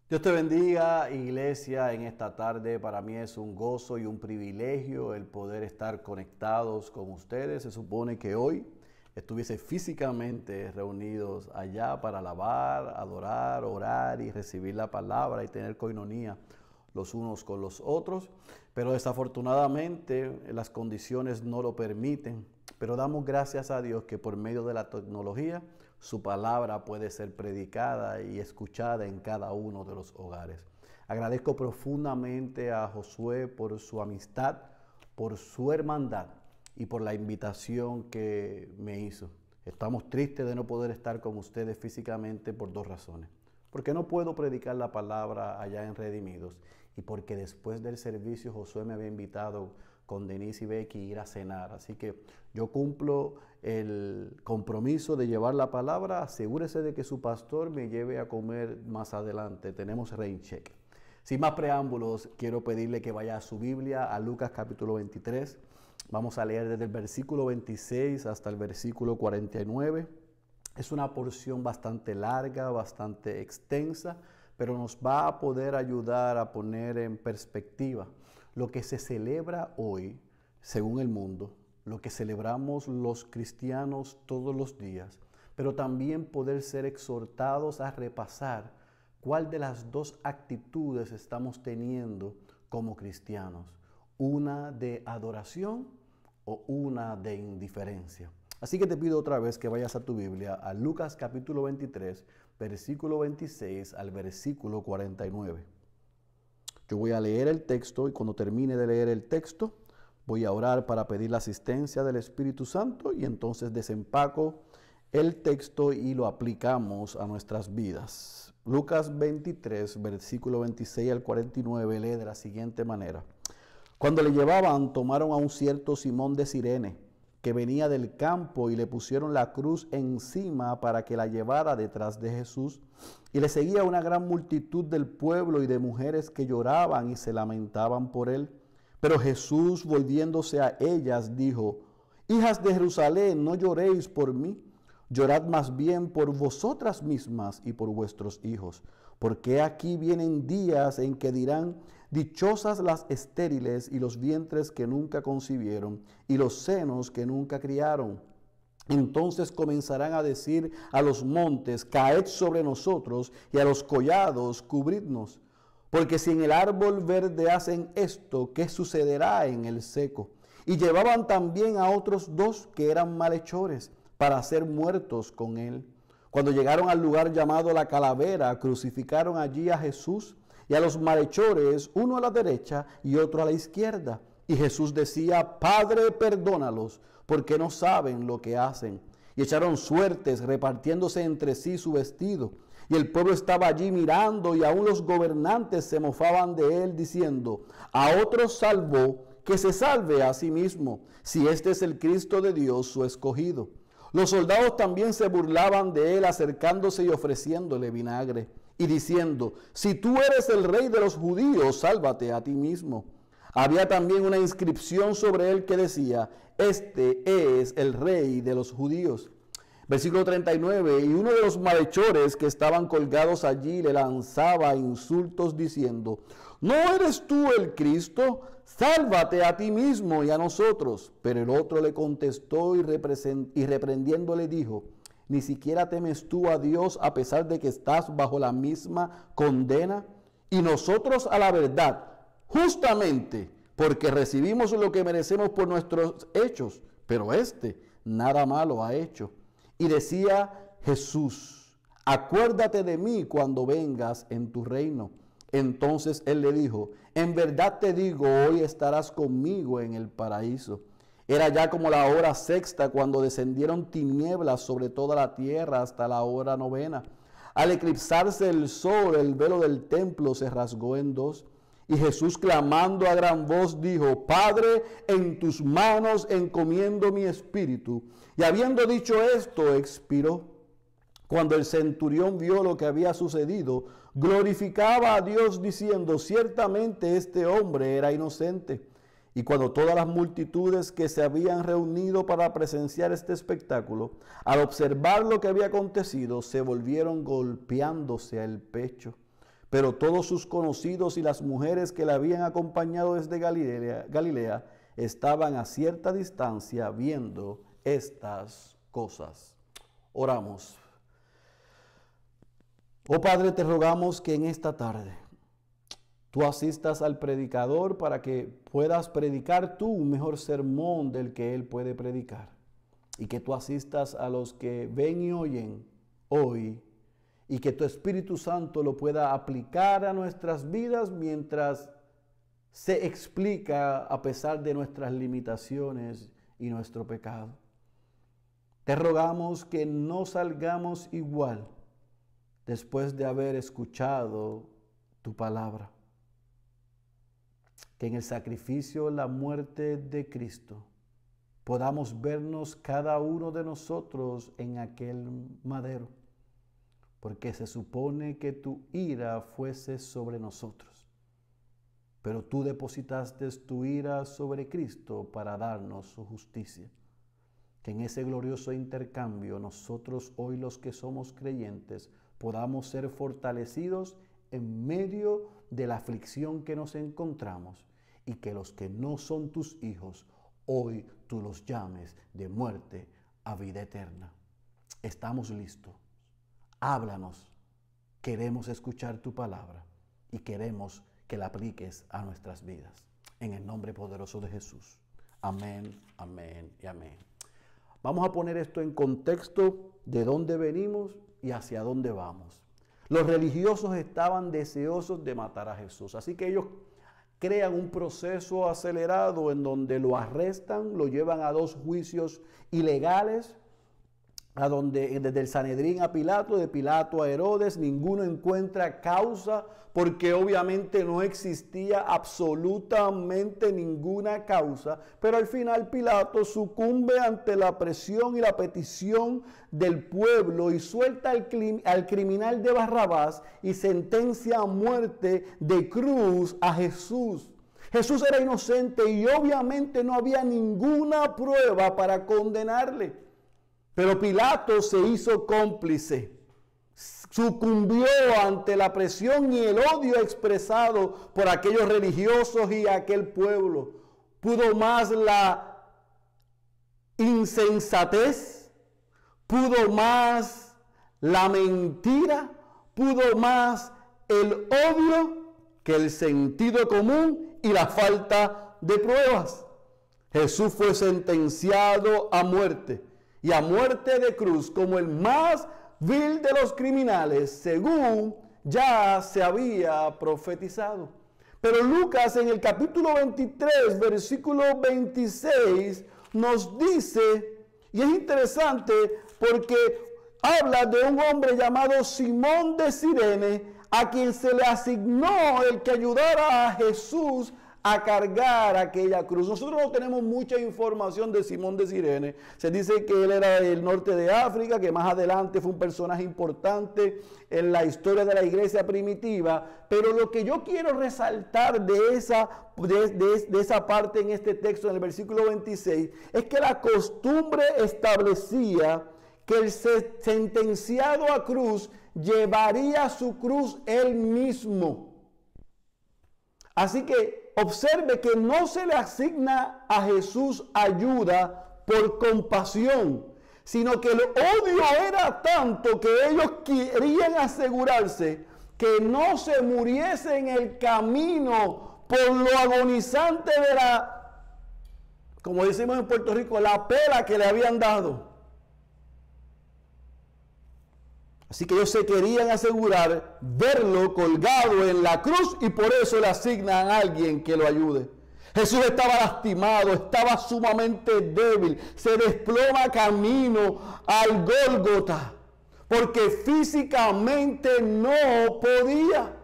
Dios te bendiga, iglesia, en esta tarde. Para mí es un gozo y un privilegio el poder estar conectados con ustedes. Se supone que hoy estuviese físicamente reunidos allá para alabar, adorar, orar y recibir la palabra y tener coinonía los unos con los otros, pero desafortunadamente las condiciones no lo permiten. Pero damos gracias a Dios que por medio de la tecnología su palabra puede ser predicada y escuchada en cada uno de los hogares. Agradezco profundamente a Josué por su amistad, por su hermandad y por la invitación que me hizo. Estamos tristes de no poder estar con ustedes físicamente por dos razones. Porque no puedo predicar la palabra allá en Redimidos y porque después del servicio Josué me había invitado con Denise y Becky a ir a cenar. Así que yo cumplo el compromiso de llevar la palabra. Asegúrese de que su pastor me lleve a comer más adelante. Tenemos rain check. Sin más preámbulos, quiero pedirle que vaya a su Biblia, a Lucas capítulo 23. Vamos a leer desde el versículo 26 hasta el versículo 49. Es una porción bastante larga, bastante extensa, pero nos va a poder ayudar a poner en perspectiva lo que se celebra hoy, según el mundo, lo que celebramos los cristianos todos los días, pero también poder ser exhortados a repasar cuál de las dos actitudes estamos teniendo como cristianos, una de adoración o una de indiferencia. Así que te pido otra vez que vayas a tu Biblia, a Lucas capítulo 23, versículo 26 al versículo 49. Yo voy a leer el texto y cuando termine de leer el texto, voy a orar para pedir la asistencia del Espíritu Santo y entonces desempaco el texto y lo aplicamos a nuestras vidas. Lucas 23, versículo 26 al 49, lee de la siguiente manera. Cuando le llevaban, tomaron a un cierto Simón de Cirene, que venía del campo, y le pusieron la cruz encima para que la llevara detrás de Jesús. Y le seguía una gran multitud del pueblo y de mujeres que lloraban y se lamentaban por él. Pero Jesús, volviéndose a ellas, dijo: Hijas de Jerusalén, no lloréis por mí, llorad más bien por vosotras mismas y por vuestros hijos. Porque aquí vienen días en que dirán: dichosas las estériles y los vientres que nunca concibieron y los senos que nunca criaron. Entonces comenzarán a decir a los montes: caed sobre nosotros, y a los collados: cubridnos. Porque si en el árbol verde hacen esto, ¿qué sucederá en el seco? Y llevaban también a otros dos que eran malhechores, para ser muertos con él. Cuando llegaron al lugar llamado la Calavera, crucificaron allí a Jesús y a los malhechores, uno a la derecha y otro a la izquierda. Y Jesús decía: Padre, perdónalos, porque no saben lo que hacen. Y echaron suertes, repartiéndose entre sí su vestido. Y el pueblo estaba allí mirando, y aún los gobernantes se mofaban de él, diciendo: a otros salvó, que se salve a sí mismo, si este es el Cristo de Dios, su escogido. Los soldados también se burlaban de él, acercándose y ofreciéndole vinagre, y diciendo: si tú eres el rey de los judíos, sálvate a ti mismo. Había también una inscripción sobre él que decía: este es el rey de los judíos. Versículo 39, y uno de los malhechores que estaban colgados allí le lanzaba insultos diciendo: ¿no eres tú el Cristo? Sálvate a ti mismo y a nosotros. Pero el otro le contestó y reprendiéndole dijo: ¿ni siquiera temes tú a Dios a pesar de que estás bajo la misma condena? Y nosotros a la verdad, justamente porque recibimos lo que merecemos por nuestros hechos, pero este nada malo ha hecho. Y decía Jesús: acuérdate de mí cuando vengas en tu reino. Entonces él le dijo: en verdad te digo, hoy estarás conmigo en el paraíso. Era ya como la hora sexta cuando descendieron tinieblas sobre toda la tierra hasta la hora novena. Al eclipsarse el sol, el velo del templo se rasgó en dos. Y Jesús, clamando a gran voz, dijo: Padre, en tus manos encomiendo mi espíritu. Y habiendo dicho esto, expiró. Cuando el centurión vio lo que había sucedido, glorificaba a Dios diciendo: ciertamente este hombre era inocente. Y cuando todas las multitudes que se habían reunido para presenciar este espectáculo, al observar lo que había acontecido, se volvieron golpeándose el pecho. Pero todos sus conocidos y las mujeres que le habían acompañado desde Galilea estaban a cierta distancia viendo estas cosas. Oramos. Oh Padre, te rogamos que en esta tarde tú asistas al predicador para que puedas predicar tú un mejor sermón del que él puede predicar. Y que tú asistas a los que ven y oyen hoy y que tu Espíritu Santo lo pueda aplicar a nuestras vidas mientras se explica a pesar de nuestras limitaciones y nuestro pecado. Te rogamos que no salgamos igual después de haber escuchado tu palabra. Que en el sacrificio, la muerte de Cristo, podamos vernos cada uno de nosotros en aquel madero. Porque se supone que tu ira fuese sobre nosotros. Pero tú depositaste tu ira sobre Cristo para darnos su justicia. Que en ese glorioso intercambio nosotros hoy los que somos creyentes podamos ser fortalecidos en medio de la aflicción que nos encontramos y que los que no son tus hijos hoy tú los llames de muerte a vida eterna. Estamos listos. Háblanos. Queremos escuchar tu palabra y queremos que la apliques a nuestras vidas. En el nombre poderoso de Jesús. Amén, amén y amén. Vamos a poner esto en contexto de dónde venimos y hacia dónde vamos. Los religiosos estaban deseosos de matar a Jesús, así que ellos crean un proceso acelerado en donde lo arrestan, lo llevan a 2 juicios ilegales, a donde desde el Sanedrín a Pilato, de Pilato a Herodes, ninguno encuentra causa, porque obviamente no existía absolutamente ninguna causa, pero al final Pilato sucumbe ante la presión y la petición del pueblo y suelta al criminal de Barrabás y sentencia a muerte de cruz a Jesús. Jesús era inocente y obviamente no había ninguna prueba para condenarle. Pero Pilato se hizo cómplice, sucumbió ante la presión y el odio expresado por aquellos religiosos y aquel pueblo. Pudo más la insensatez, pudo más la mentira, pudo más el odio que el sentido común y la falta de pruebas. Jesús fue sentenciado a muerte. Y a muerte de cruz como el más vil de los criminales, según ya se había profetizado. Pero Lucas en el capítulo 23, versículo 26, nos dice, y es interesante porque habla de un hombre llamado Simón de Cirene, a quien se le asignó el que ayudara a Jesús a cargar aquella cruz. Nosotros no tenemos mucha información de Simón de Cirene. Se dice que él era del norte de África, que más adelante fue un personaje importante en la historia de la iglesia primitiva. Pero lo que yo quiero resaltar de esa parte en este texto, en el versículo 26, es que la costumbre establecía que el sentenciado a cruz llevaría su cruz él mismo. Así que observe que no se le asigna a Jesús ayuda por compasión, sino que el odio era tanto que ellos querían asegurarse que no se muriese en el camino por lo agonizante de la, como decimos en Puerto Rico, la pela que le habían dado. Así que ellos se querían asegurar verlo colgado en la cruz y por eso le asignan a alguien que lo ayude. Jesús estaba lastimado, estaba sumamente débil, se desploma camino al Gólgota porque físicamente no podía.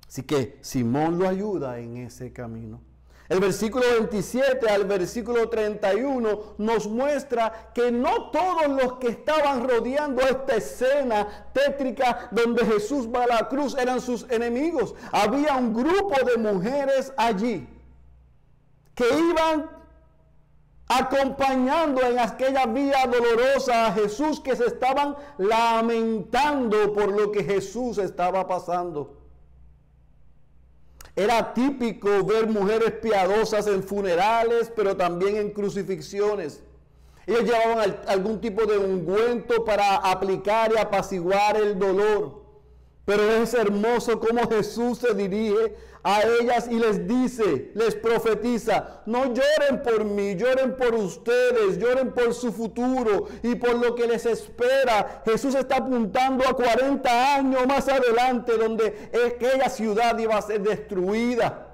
Así que Simón lo ayuda en ese camino. El versículo 27 al versículo 31 nos muestra que no todos los que estaban rodeando esta escena tétrica donde Jesús va a la cruz eran sus enemigos. Había un grupo de mujeres allí que iban acompañando en aquella vía dolorosa a Jesús, que se estaban lamentando por lo que Jesús estaba pasando. Era típico ver mujeres piadosas en funerales, pero también en crucifixiones. Ellos llevaban algún tipo de ungüento para aplicar y apaciguar el dolor. Pero es hermoso cómo Jesús se dirige a ellas y les dice, les profetiza: no lloren por mí, lloren por ustedes, lloren por su futuro y por lo que les espera. Jesús está apuntando a 40 años más adelante, donde aquella ciudad iba a ser destruida.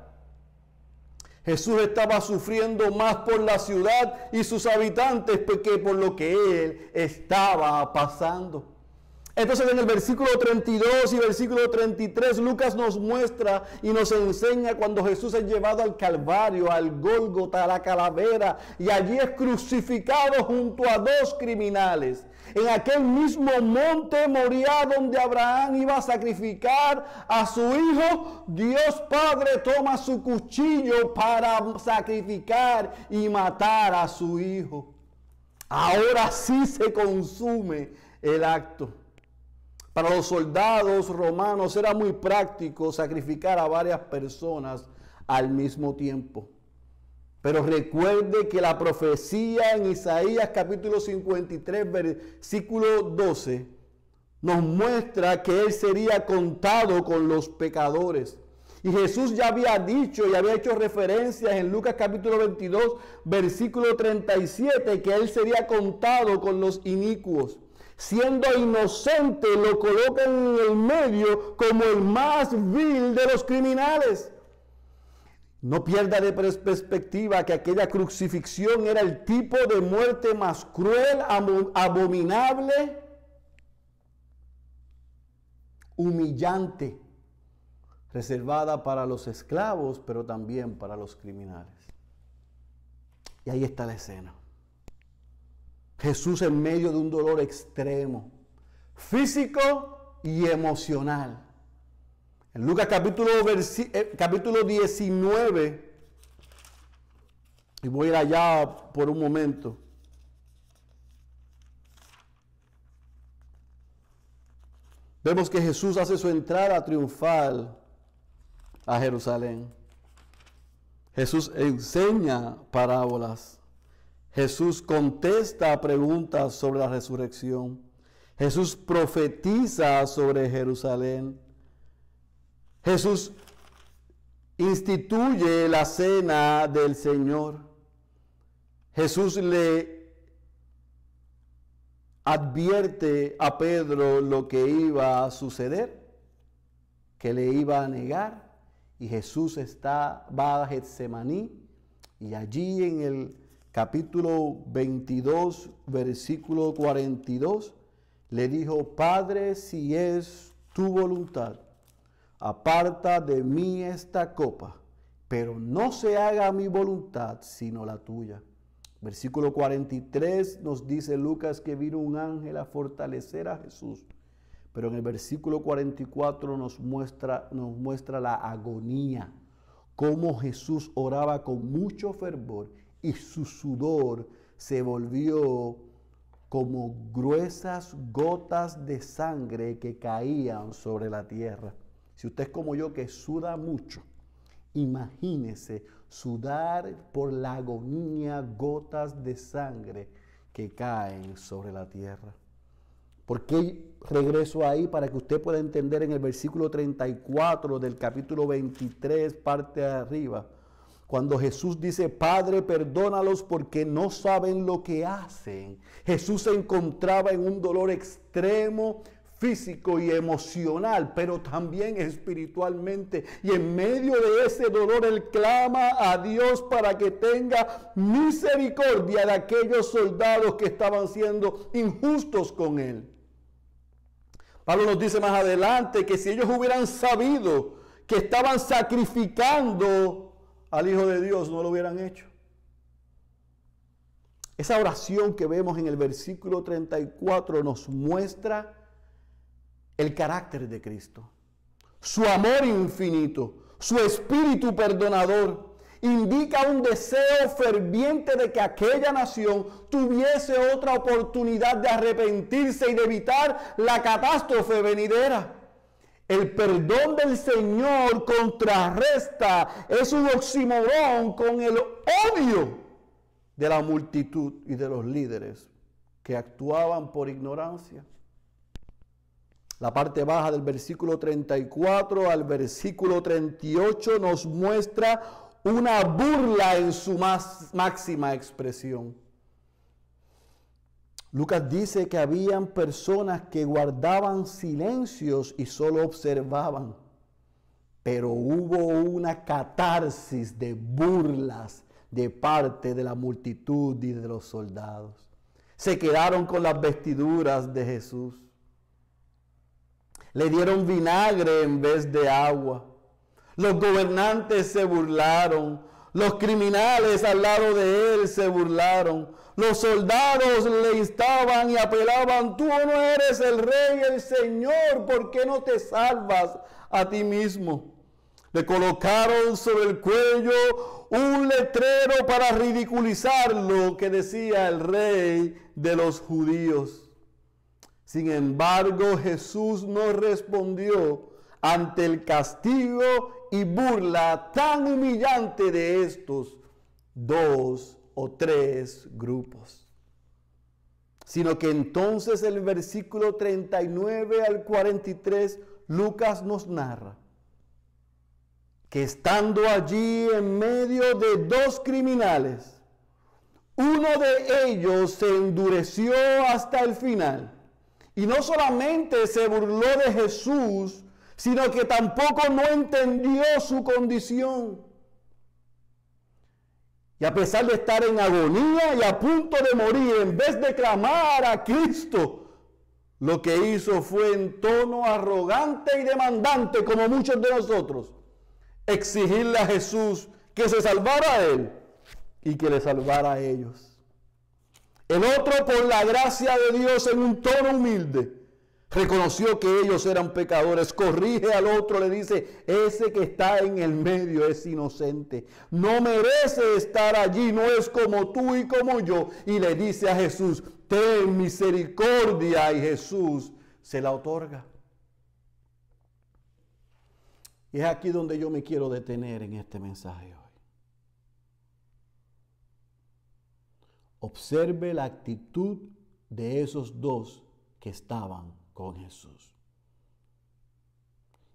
Jesús estaba sufriendo más por la ciudad y sus habitantes que por lo que él estaba pasando. Entonces, en el versículo 32 y versículo 33, Lucas nos muestra y nos enseña cuando Jesús es llevado al Calvario, al Gólgota, a la calavera, y allí es crucificado junto a dos criminales. En aquel mismo monte Moriah, donde Abraham iba a sacrificar a su hijo, Dios Padre toma su cuchillo para sacrificar y matar a su hijo. Ahora sí se consume el acto. Para los soldados romanos era muy práctico sacrificar a varias personas al mismo tiempo. Pero recuerde que la profecía en Isaías capítulo 53, versículo 12, nos muestra que él sería contado con los pecadores. Y Jesús ya había dicho y había hecho referencias en Lucas capítulo 22, versículo 37, que él sería contado con los inicuos. Siendo inocente, lo colocan en el medio como el más vil de los criminales. No pierda de perspectiva que aquella crucifixión era el tipo de muerte más cruel, abominable, humillante, reservada para los esclavos, pero también para los criminales. Y ahí está la escena. Jesús en medio de un dolor extremo, físico y emocional. En Lucas capítulo 19, y voy a ir allá por un momento. Vemos que Jesús hace su entrada triunfal a Jerusalén. Jesús enseña parábolas. Jesús contesta preguntas sobre la resurrección. Jesús profetiza sobre Jerusalén. Jesús instituye la cena del Señor. Jesús le advierte a Pedro lo que iba a suceder, que le iba a negar. Y Jesús va a Getsemaní, y allí en el capítulo 22, versículo 42, le dijo: Padre, si es tu voluntad, aparta de mí esta copa, pero no se haga mi voluntad, sino la tuya. Versículo 43 nos dice Lucas que vino un ángel a fortalecer a Jesús. Pero en el versículo 44 nos muestra la agonía, cómo Jesús oraba con mucho fervor y su sudor se volvió como gruesas gotas de sangre que caían sobre la tierra. Si usted es como yo, que suda mucho, imagínese sudar por la agonía, gotas de sangre que caen sobre la tierra. ¿Por qué regreso ahí? Para que usted pueda entender en el versículo 34 del capítulo 23, parte de arriba, cuando Jesús dice: Padre, perdónalos porque no saben lo que hacen. Jesús se encontraba en un dolor extremo, físico y emocional, pero también espiritualmente. Y en medio de ese dolor, él clama a Dios para que tenga misericordia de aquellos soldados que estaban siendo injustos con él. Pablo nos dice más adelante que si ellos hubieran sabido que estaban sacrificando al Hijo de Dios, no lo hubieran hecho. Esa oración que vemos en el versículo 34 nos muestra el carácter de Cristo, su amor infinito, su espíritu perdonador indica un deseo ferviente de que aquella nación tuviese otra oportunidad de arrepentirse y de evitar la catástrofe venidera. El perdón del Señor contrarresta, es un oxímoron con el odio de la multitud y de los líderes que actuaban por ignorancia. La parte baja del versículo 34 al versículo 38 nos muestra una burla en su máxima expresión. Lucas dice que habían personas que guardaban silencios y solo observaban, pero hubo una catarsis de burlas de parte de la multitud y de los soldados. Se quedaron con las vestiduras de Jesús. Le dieron vinagre en vez de agua. Los gobernantes se burlaron. Los criminales al lado de él se burlaron. Los soldados le instaban y apelaban: tú no eres el rey, el Señor, ¿por qué no te salvas a ti mismo? Le colocaron sobre el cuello un letrero para ridiculizarlo que decía: el rey de los judíos. Sin embargo, Jesús no respondió ante el castigo y burla tan humillante de estos dos o tres grupos, sino que entonces el versículo 39 al 43, Lucas nos narra que estando allí en medio de dos criminales, uno de ellos se endureció hasta el final y no solamente se burló de Jesús, sino que tampoco no entendió su condición. Y a pesar de estar en agonía y a punto de morir, en vez de clamar a Cristo, lo que hizo fue en tono arrogante y demandante, como muchos de nosotros, exigirle a Jesús que se salvara a él y que le salvara a ellos. El otro, por la gracia de Dios, en un tono humilde, reconoció que ellos eran pecadores, corrige al otro, le dice: ese que está en el medio es inocente, no merece estar allí, no es como tú y como yo. Y le dice a Jesús: ten misericordia, y Jesús se la otorga. Y es aquí donde yo me quiero detener en este mensaje hoy. Observe la actitud de esos dos que estaban con Jesús.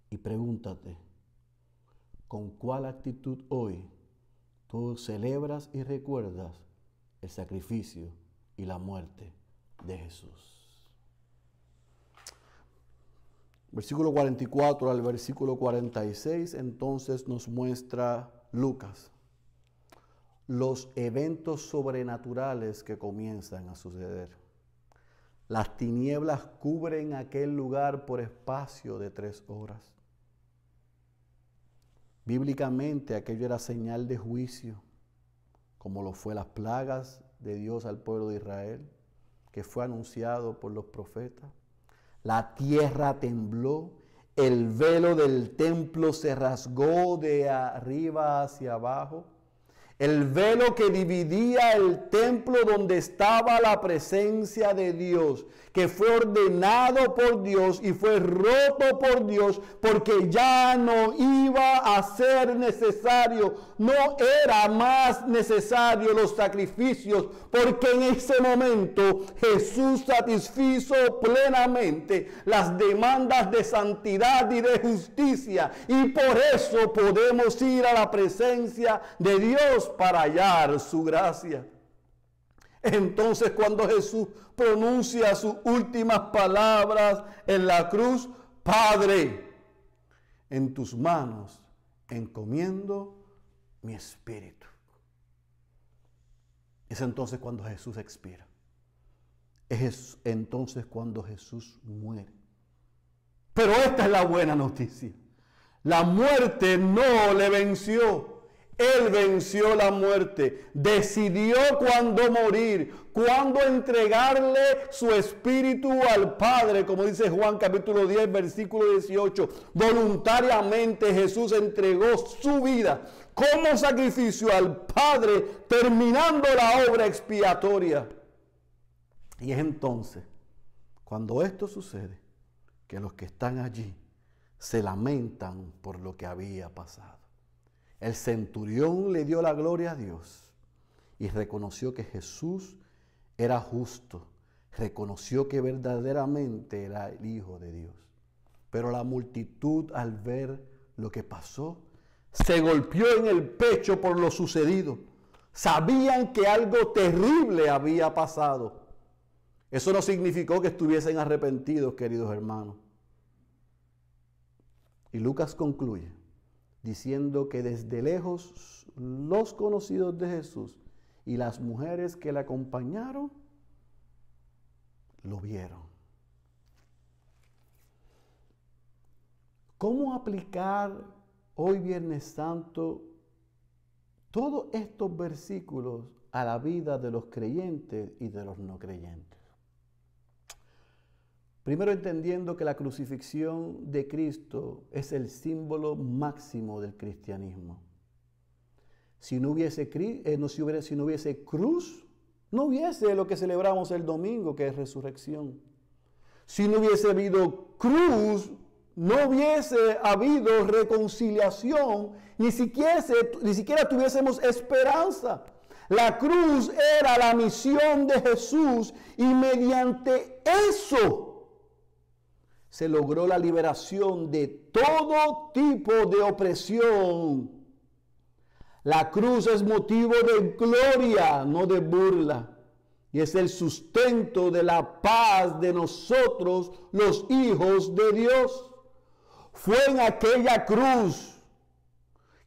Y pregúntate, ¿con cuál actitud hoy tú celebras y recuerdas el sacrificio y la muerte de Jesús? Versículo 44 al versículo 46, entonces nos muestra Lucas los eventos sobrenaturales que comienzan a suceder. Las tinieblas cubren aquel lugar por espacio de 3 horas. Bíblicamente aquello era señal de juicio, como lo fue las plagas de Dios al pueblo de Israel, que fue anunciado por los profetas. La tierra tembló, el velo del templo se rasgó de arriba hacia abajo. El velo que dividía el templo donde estaba la presencia de Dios, que fue ordenado por Dios y fue roto por Dios, porque ya no iba a ser necesario, no era más necesario los sacrificios, porque en ese momento Jesús satisfizo plenamente las demandas de santidad y de justicia, y por eso podemos ir a la presencia de Dios para hallar su gracia. Entonces, cuando Jesús pronuncia sus últimas palabras en la cruz: Padre, en tus manos encomiendo mi espíritu. Es entonces cuando Jesús expira. Es entonces cuando Jesús muere. Pero esta es la buena noticia. La muerte no le venció. Él venció la muerte, decidió cuándo morir, cuándo entregarle su espíritu al Padre, como dice Juan capítulo 10, versículo 18. Voluntariamente Jesús entregó su vida como sacrificio al Padre, terminando la obra expiatoria. Y es entonces, cuando esto sucede, que los que están allí se lamentan por lo que había pasado. El centurión le dio la gloria a Dios y reconoció que Jesús era justo, reconoció que verdaderamente era el Hijo de Dios. Pero la multitud, al ver lo que pasó, se golpeó en el pecho por lo sucedido. Sabían que algo terrible había pasado. Eso no significó que estuviesen arrepentidos, queridos hermanos. Y Lucas concluye diciendo que desde lejos los conocidos de Jesús y las mujeres que le acompañaron lo vieron. ¿Cómo aplicar hoy Viernes Santo todos estos versículos a la vida de los creyentes y de los no creyentes? Primero, entendiendo que la crucifixión de Cristo es el símbolo máximo del cristianismo. Si no hubiese cruz, no hubiese lo que celebramos el domingo, que es resurrección. Si no hubiese habido cruz, no hubiese habido reconciliación, ni siquiera tuviésemos esperanza. La cruz era la misión de Jesús y mediante eso se logró la liberación de todo tipo de opresión. La cruz es motivo de gloria, no de burla. Y es el sustento de la paz de nosotros, los hijos de Dios. Fue en aquella cruz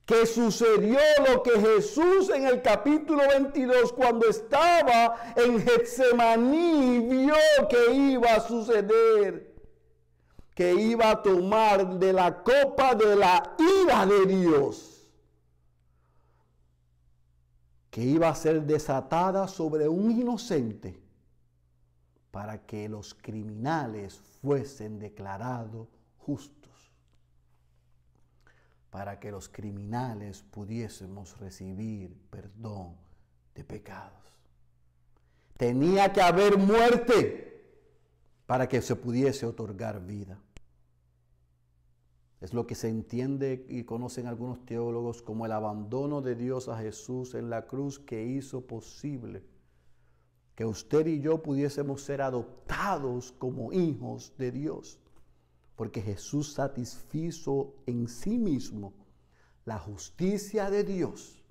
que sucedió lo que Jesús en el capítulo 22, cuando estaba en Getsemaní, vio que iba a suceder. Que iba a tomar de la copa de la ira de Dios, que iba a ser desatada sobre un inocente para que los criminales fuesen declarados justos, para que los criminales pudiésemos recibir perdón de pecados. Tenía que haber muerte para que se pudiese otorgar vida. Es lo que se entiende y conocen algunos teólogos como el abandono de Dios a Jesús en la cruz, que hizo posible que usted y yo pudiésemos ser adoptados como hijos de Dios, porque Jesús satisfizo en sí mismo la justicia de Dios,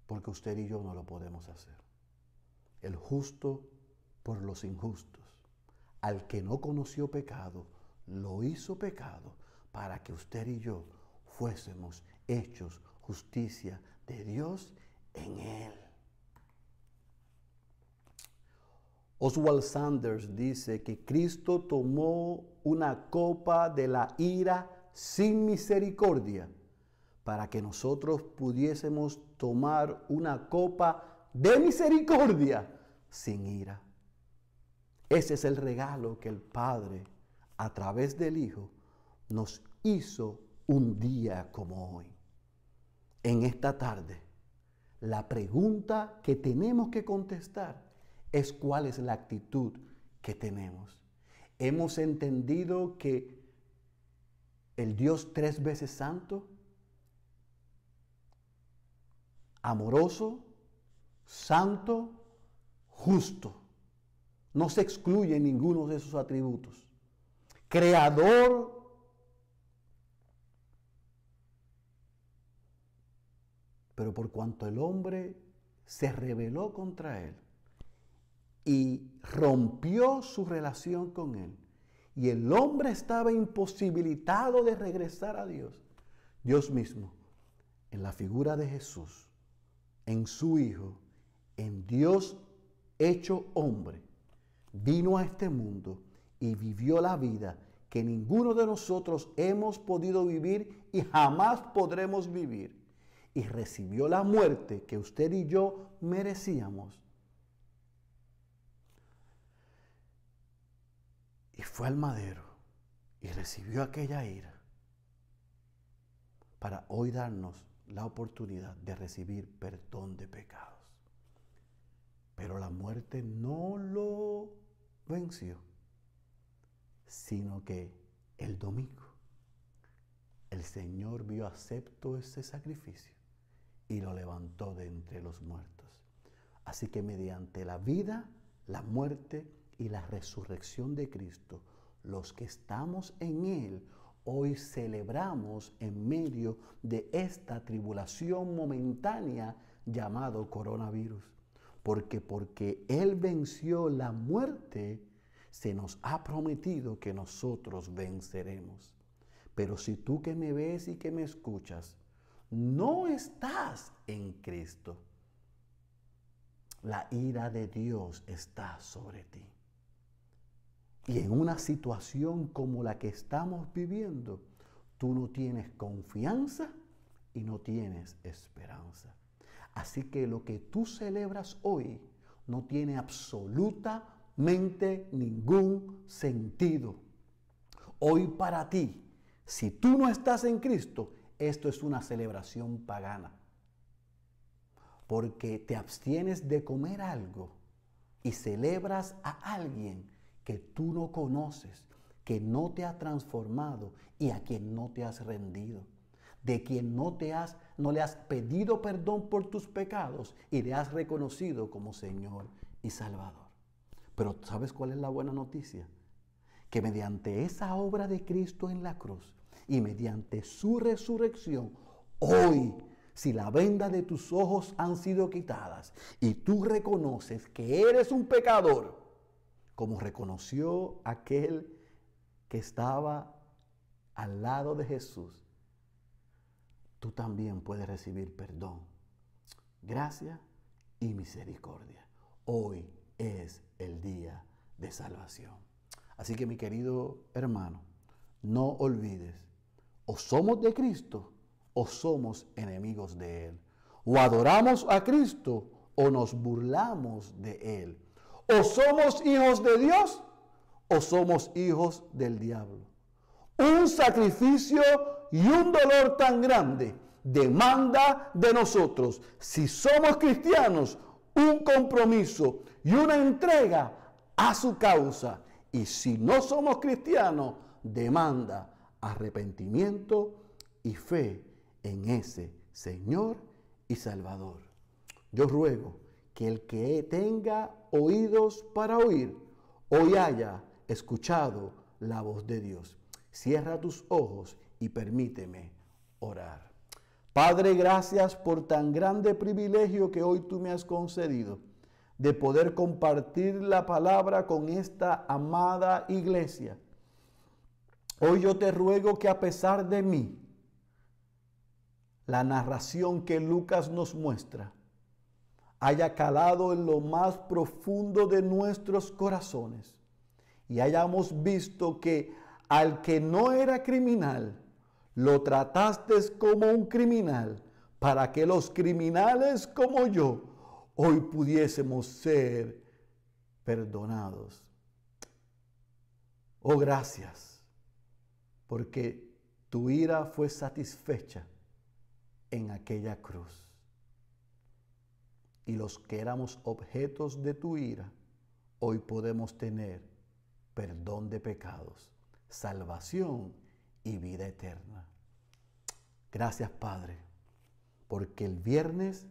porque usted y yo no lo podemos hacer. El justo por los injustos. Al que no conoció pecado, lo hizo pecado para que usted y yo fuésemos hechos justicia de Dios en Él. Oswald Sanders dice que Cristo tomó una copa de la ira sin misericordia para que nosotros pudiésemos tomar una copa de misericordia sin ira. Ese es el regalo que el Padre, a través del Hijo, nos hizo un día como hoy. En esta tarde, la pregunta que tenemos que contestar es cuál es la actitud que tenemos. Hemos entendido que el Dios 3 veces santo, amoroso, santo, justo, no se excluye ninguno de sus atributos. Creador, pero por cuanto el hombre se rebeló contra él y rompió su relación con él, y el hombre estaba imposibilitado de regresar a Dios, Dios mismo, en la figura de Jesús, en su Hijo, en Dios hecho hombre, vino a este mundo y vivió la vida que ninguno de nosotros hemos podido vivir y jamás podremos vivir. Y recibió la muerte que usted y yo merecíamos. Y fue al madero y recibió aquella ira para hoy darnos la oportunidad de recibir perdón de pecados. Pero la muerte no lo venció, sino que el domingo el Señor vio acepto ese sacrificio y lo levantó de entre los muertos. Así que mediante la vida, la muerte y la resurrección de Cristo, los que estamos en Él, hoy celebramos en medio de esta tribulación momentánea llamado coronavirus. Porque Él venció la muerte, se nos ha prometido que nosotros venceremos. Pero si tú que me ves y que me escuchas, no estás en Cristo, la ira de Dios está sobre ti. Y en una situación como la que estamos viviendo, tú no tienes confianza y no tienes esperanza. Así que lo que tú celebras hoy no tiene absolutamente ningún sentido. Hoy para ti, si tú no estás en Cristo, esto es una celebración pagana. Porque te abstienes de comer algo y celebras a alguien que tú no conoces, que no te ha transformado y a quien no te has rendido, de quien no le has pedido perdón por tus pecados y le has reconocido como Señor y Salvador. Pero ¿sabes cuál es la buena noticia? Que mediante esa obra de Cristo en la cruz y mediante su resurrección, hoy, si la venda de tus ojos han sido quitadas y tú reconoces que eres un pecador, como reconoció aquel que estaba al lado de Jesús, tú también puedes recibir perdón, gracia y misericordia. Hoy es el día de salvación. Así que mi querido hermano, no olvides, o somos de Cristo o somos enemigos de Él. O adoramos a Cristo o nos burlamos de Él. O somos hijos de Dios o somos hijos del diablo. Un sacrificio y un dolor tan grande demanda de nosotros, si somos cristianos, un compromiso y una entrega a su causa. Y si no somos cristianos, demanda arrepentimiento y fe en ese Señor y Salvador. Yo ruego que el que tenga oídos para oír, hoy haya escuchado la voz de Dios. Cierra tus ojos y permíteme orar. Padre, gracias por tan grande privilegio que hoy tú me has concedido de poder compartir la palabra con esta amada iglesia. Hoy yo te ruego que a pesar de mí, la narración que Lucas nos muestra haya calado en lo más profundo de nuestros corazones y hayamos visto que al que no era criminal, lo trataste como un criminal para que los criminales como yo hoy pudiésemos ser perdonados. Oh, gracias, porque tu ira fue satisfecha en aquella cruz. Y los que éramos objetos de tu ira, hoy podemos tener perdón de pecados, salvación y vida eterna. Gracias, Padre, porque el viernes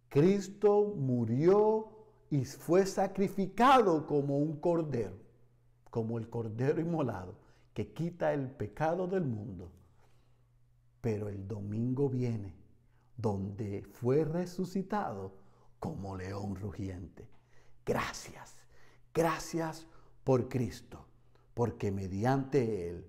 Cristo murió y fue sacrificado como un cordero, como el cordero inmolado que quita el pecado del mundo. Pero el domingo viene, donde fue resucitado como león rugiente. Gracias, gracias por Cristo, porque mediante Él,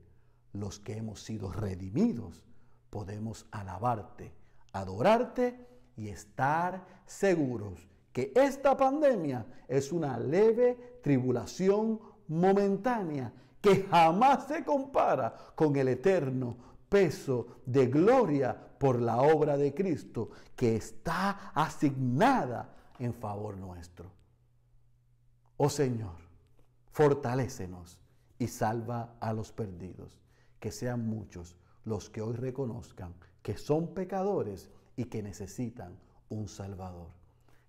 los que hemos sido redimidos, podemos alabarte, adorarte y estar seguros que esta pandemia es una leve tribulación momentánea que jamás se compara con el eterno peso de gloria por la obra de Cristo que está asignada en favor nuestro. Oh Señor, fortalécenos y salva a los perdidos, que sean muchos los que hoy reconozcan que son pecadores y que necesitan un Salvador.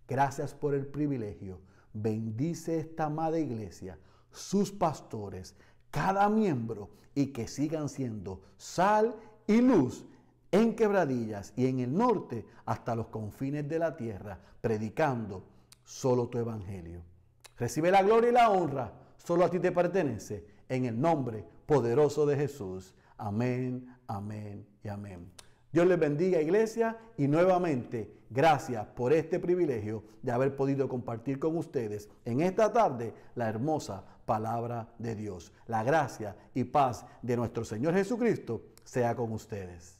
Gracias por el privilegio. Bendice esta amada iglesia, sus pastores, cada miembro, y que sigan siendo sal y luz en Quebradillas y en el norte hasta los confines de la tierra, predicando solo tu evangelio. Recibe la gloria y la honra, solo a ti te pertenece, en el nombre poderoso de Jesús. Amén, amén y amén. Dios les bendiga, iglesia, y nuevamente gracias por este privilegio de haber podido compartir con ustedes en esta tarde la hermosa palabra de Dios. La gracia y paz de nuestro Señor Jesucristo sea con ustedes.